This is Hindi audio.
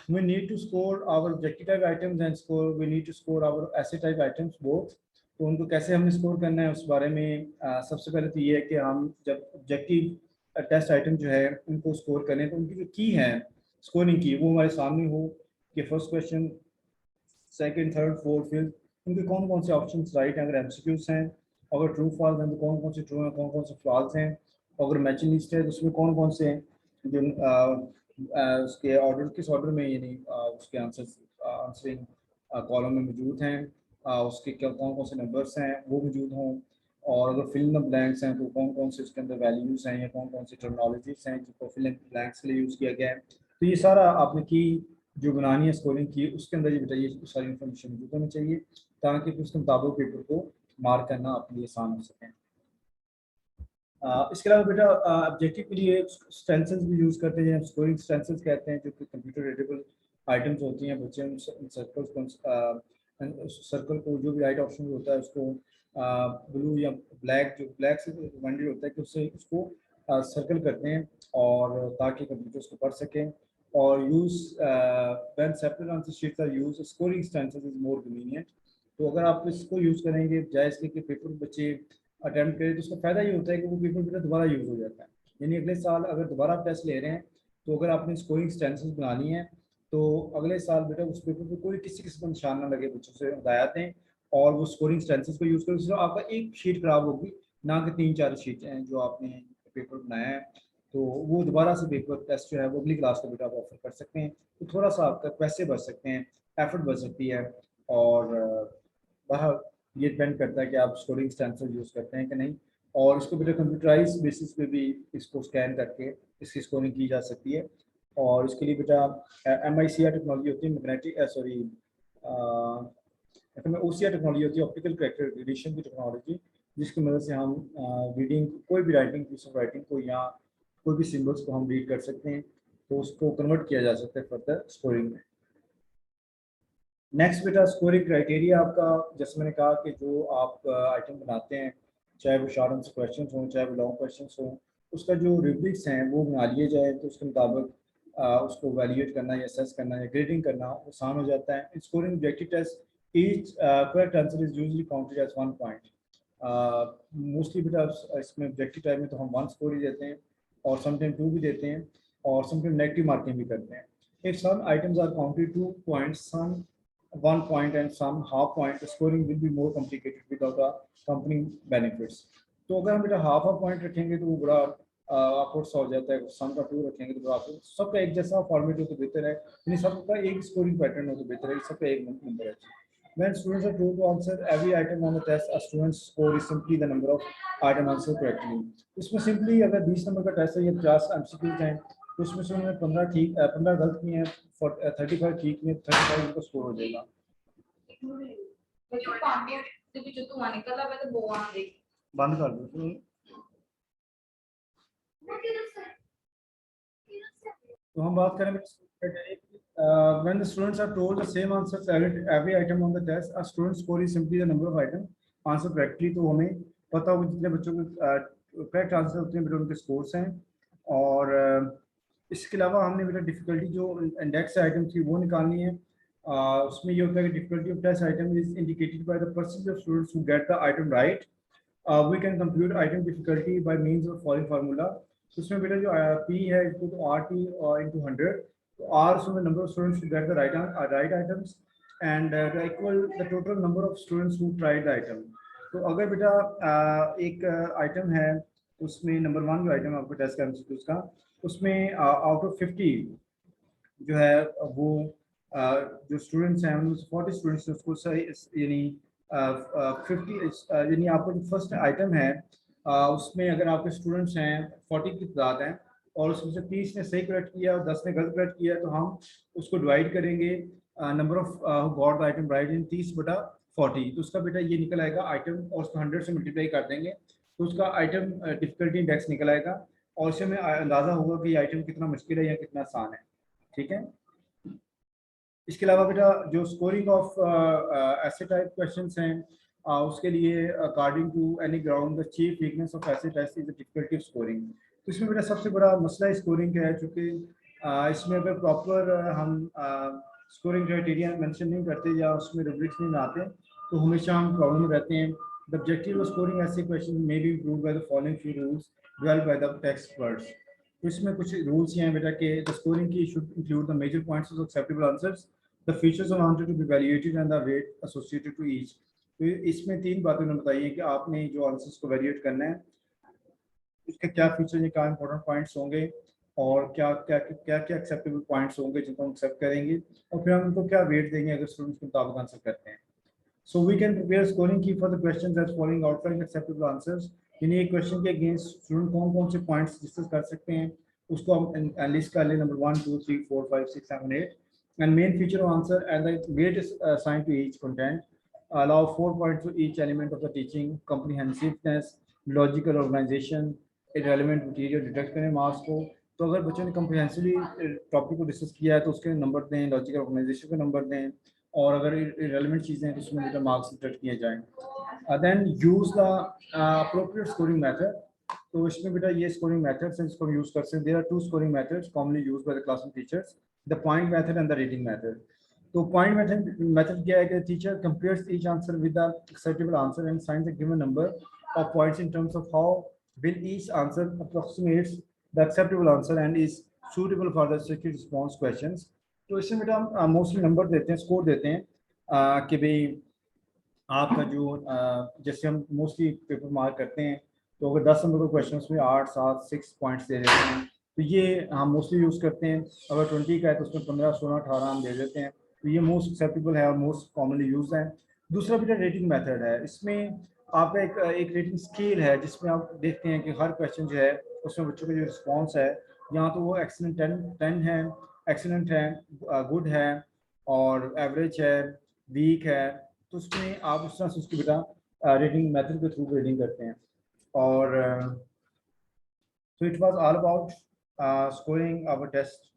we need to score our objective type items and score we need to score our essay type items both. तो उनको कैसे हमने स्कोर करना है उस बारे में सबसे पहले तो ये है कि हम जब ऑब्जेक्टिव टेस्ट आइटम जो है उनको स्कोर करें तो उनकी जो की है स्कोरिंग की वो हमारे सामने हो कि first question second third fourth fifth उनके कौन कौन से ऑप्शन राइट हैं, अगर एमसीक्यूज हैं अगर ट्रू फॉल्स हैं तो कौन कौन से ट्रू हैं कौन कौन से फॉल्स हैं, अगर मैचिंग लिस्ट है तो उसमें कौन कौन से जो उसके ऑर्डर किस ऑर्डर में यानी उसके आंसरिंग कॉलम में मौजूद हैं, उसके क्या कौन कौन से नंबर्स हैं वो मौजूद हों, और अगर फिल इन द ब्लैंक्स हैं तो कौन कौन से उसके अंदर वैल्यूज़ हैं या कौन कौन सी टर्मिनोलॉजीज हैं जिनको फिल इन ब्लैंक्स के लिए यूज़ किया गया है। तो ये सारा आपने की जो बनानी है स्कोरिंग की उसके अंदर ये बताइए सारी इन्फॉर्मेशन मौजूद होनी चाहिए ताकि उसके मुताबिक पेपर को मार्क करना अपने लिए आसान हो सके। इसके अलावा बेटा ऑब्जेक्टिव के लिए स्टेंसिल्स भी यूज़ करते हैं, स्कोरिंग स्टेंसिल्स कहते हैं जो कि कंप्यूटर रीडेबल आइटम्स होती हैं, बच्चे उन सर्कल को जो भी राइट ऑप्शन होता है उसको ब्लू या ब्लैक जो ब्लैक से रिकमेंडेड होता है कि उससे उसको सर्कल करते हैं और ताकि कंप्यूटर उसको पढ़ सकें। और use when separate answer sheets are use scoring stencils is more convenient. तो अगर आप इसको यूज़ करेंगे जाए इसके कि पेपर बच्चे अटैम्प्ट करें तो उसका फ़ायदा ये होता है कि वो पेपर बेटा दोबारा यूज़ हो जाता है, यानी अगले साल अगर दोबारा आप टेस्ट ले रहे हैं तो अगर आपने स्कोरिंग स्टेंसिल्स बनानी है तो अगले साल बेटा उस पेपर पे कोई किसी किस्म का निशान ना लगे, बच्चों से हिदायत दें और वो स्कोरिंग स्टेंसिल्स को यूज़ करें, उससे आपका एक शीट खराब होगी ना कि 3-4 शीट हैं जो आपने पेपर बनाया है। तो वो दोबारा से पेपर टेस्ट जो है वो अगली क्लास का बेटा आप ऑफर कर सकते हैं, तो थोड़ा सा आपका पैसे बच सकते हैं, एफर्ट बच सकती है। और बाहर ये डिपेंड करता है कि आप स्कोरिंग स्टेंसिल यूज़ करते हैं कि नहीं, और इसको बेटा कंप्यूटराइज बेसिस पे भी इसको स्कैन करके इसकी स्कोरिंग की जा सकती है। और इसके लिए बेटा MICR टेक्नोलॉजी होती है, मैग्नेटिक सॉरी OCR टेक्नोलॉजी होती है, ऑप्टिकल कैरेक्टर रिकग्निशन की टेक्नोलॉजी, जिसकी मदद से हम रीडिंग कोई भी राइटिंग पीस ऑफ राइटिंग को या कोई भी सिम्बल्स को हम रीड कर सकते हैं, तो उसको कन्वर्ट किया जा सकता है फर्दर स्कोरिंग में। नेक्स्ट बेटा स्कोरिंग क्राइटेरिया आपका, जैसे मैंने कहा कि जो आप आइटम बनाते हैं चाहे वो शॉर्ट आंसर क्वेश्चन हों चाहे वो लॉन्ग क्वेश्चन हों, उसका जो रुब्रिक्स हैं वो बना लिए जाए तो उसके मुताबिक उसको वैल्यूएट करना या असेस करना या ग्रेडिंग करना आसान हो जाता है। Scoring objective test each correct answer is usually counted as 1 point. Mostly बेटा इसमें ऑब्जेक्टिव टाइप में तो हम 1 स्कोर ही देते हैं और समटाइम 2 भी देते हैं और समटाइम नेगेटिव मार्किंग भी करते हैं। If some items are counted 2 points, some 1 point and some half point, scoring will be more complicated without accompanying benefits। तो अगर हम बेटा हाफ ऑफ पॉइंट रखेंगे तो वो बड़ा awkward सा हो जाता है, सम का 2 रखेंगे तो बड़ा awkward, सबका एक जैसा फॉर्मेट हो तो बेहतर है, यानी सबका एक स्कोरिंग पैटर्न हो तो बेहतर है, सबका एक नंबर है। When students are told to answer every item on the test, a student's score is simply the number of item answered correctly। इसमें सिंपली अगर 20 नंबर का टेस्ट है या 50 MCQs हैं तो उसमें से उन्होंने 15 गलत किए हैं, 35 ठीक किए, 35 उनका स्कोर हो जाएगा। बंद कर दो। तो हम बात करेंगे when the students are told the same answers every item on the test, a student's score is simply the number of item answer correctly। तो हमें पता होगा जितने बच्चों के करेक्ट आंसर उतने बेटा उनके स्कोर्स हैं। और इसके अलावा हमने बेटा डिफिकल्टी जो इंडेक्स आइटम थी वो निकालनी है। उसमें ये होता है कि difficulty of test item is indicated by the percentage of students who get the item right. We can compute item difficulty by means of following formula. उसमें बेटा जो P है इसको तो RT into 100, तो R उसमें number of students who get the right items and equal the total number of students who tried the item. तो अगर बेटा एक आइटम है उसमें नंबर 1 जो आइटम आपको टेस्ट करना उसका उसमें आउट ऑफ 50 जो है वो जो स्टूडेंट्स हैं उनमें 40 स्टूडेंट्स उसको सही यानी 50 यानी आपका जो फर्स्ट आइटम है उसमें अगर आपके स्टूडेंट्स हैं 40 की तादाद है और उसमें से 30 ने सही करेक्ट किया और 10 ने गलत करेक्ट किया, तो हम उसको डिवाइड करेंगे number of got the item right in 30/40, तो उसका बेटा ये निकल आएगा आइटम और उसको 100 से मल्टीप्लाई कर देंगे तो उसका आइटम डिफिकल्टी इंडेक्स निकल आएगा और इससे हमें अंदाज़ा होगा कि ये आइटम कितना मुश्किल है या कितना आसान है। ठीक है। इसके अलावा बेटा जो स्कोरिंग ऑफ ऐसे टाइप क्वेश्चंस हैं उसके लिए according to any ground the chief weakness of ऐसे test is the difficulty of scoring. तो इसमें बेटा सबसे बड़ा मसला स्कोरिंग का है, चूँकि इसमें अगर प्रॉपर हम स्कोरिंग क्राइटेरिया मेंशन नहीं करते या उसमें रुब्रिक्स नहीं बनाते तो हमेशा हम प्रॉब्लम में रहते हैं. द ऑब्जेक्टिव ऑफ स्कोरिंग ऐसे question may be improve by the following few rules developed by the text experts. तो इसमें कुछ रूल्स हैं बेटा कि the scoring key should include the major points of acceptable answers, the features of answer to be valuated and the weight associated to each. तो इसमें 3 बातें उन्होंने बताई हैं कि आपने जो आंसर्स को वैल्यूएट करना है उसके क्या फीचर्स हैं, क्या इंपॉर्टेंट पॉइंट्स होंगे और क्या क्या क्या क्या एक्सेप्टेबल पॉइंट्स होंगे जिनको हम एक्सेप्ट करेंगे और फिर हम उनको क्या वेट देंगे अगर स्टूडेंट्स के मुताबिक आंसर करते हैं. So we can prepare scoring key for the questions as following outline acceptable answers. यानी एक क्वेश्चन के अगेंस्ट स्टूडेंट कौन कौन से पॉइंट्स डिस्कस कर सकते हैं उसको हम लिस्ट कर लें. Number 1 2 3 4 5 6 7 8 and main feature of answer and the weight is assigned to each content. Allow 4 points to each element of the teaching. Comprehensiveness, logical organization, irrelevant material detect करें मार्क्स को. तो अगर बच्चों ने कम्प्रिहेंसिवली टॉपिक को डिस्कस किया है तो उसके नंबर दें, लॉजिकल ऑर्गेनाइजेशन के नंबर दें और अगर इरेलीवेंट चीज़ें हैं तो उसमें बेटा मार्क्स डिडक्ट किए जाएँ. Then use the appropriate scoring method. तो इसमें बेटा ये स्कोरिंग मेथड्स हैं जिसको हम यूज़ कर सकते हैं. There are 2 scoring methods commonly used by the classroom teachers, the point method and the rating method. तो पॉइंट मेथड क्या है कि teacher compares each answer with the acceptable answer and assigns the given number of points in terms of how will each answer approximates the acceptable answer and is suitable for the strict response questions. तो इसमें बेटा हम मोस्टली नंबर देते हैं, स्कोर देते हैं कि भाई आपका जो जैसे हम मोस्टली पेपर मार्क करते हैं तो अगर 10 नंबर का क्वेश्चन उसमें 8 7 6 पॉइंट्स दे देते हैं तो ये हम मोस्टली यूज़ करते हैं. अगर 20 का है तो उसमें 15 16 18 हम दे देते हैं. तो ये मोस्ट एक्सेप्टेबल है और मोस्ट कॉमनली यूज है. दूसरा बेटा रेटिंग मेथड है. इसमें आपका एक रेटिंग स्केल है जिसमें आप देखते हैं कि हर क्वेश्चन जो है उसमें बच्चों का जो रिस्पॉन्स है यहाँ तो वो एक्सीलेंट 10 है, एक्सीलेंट है, गुड है और एवरेज है, वीक है. तो उसमें आप उस तरह से उसकी बेटा रेटिंग मेथड के थ्रू रेटिंग करते हैं. और so it was all about scoring our test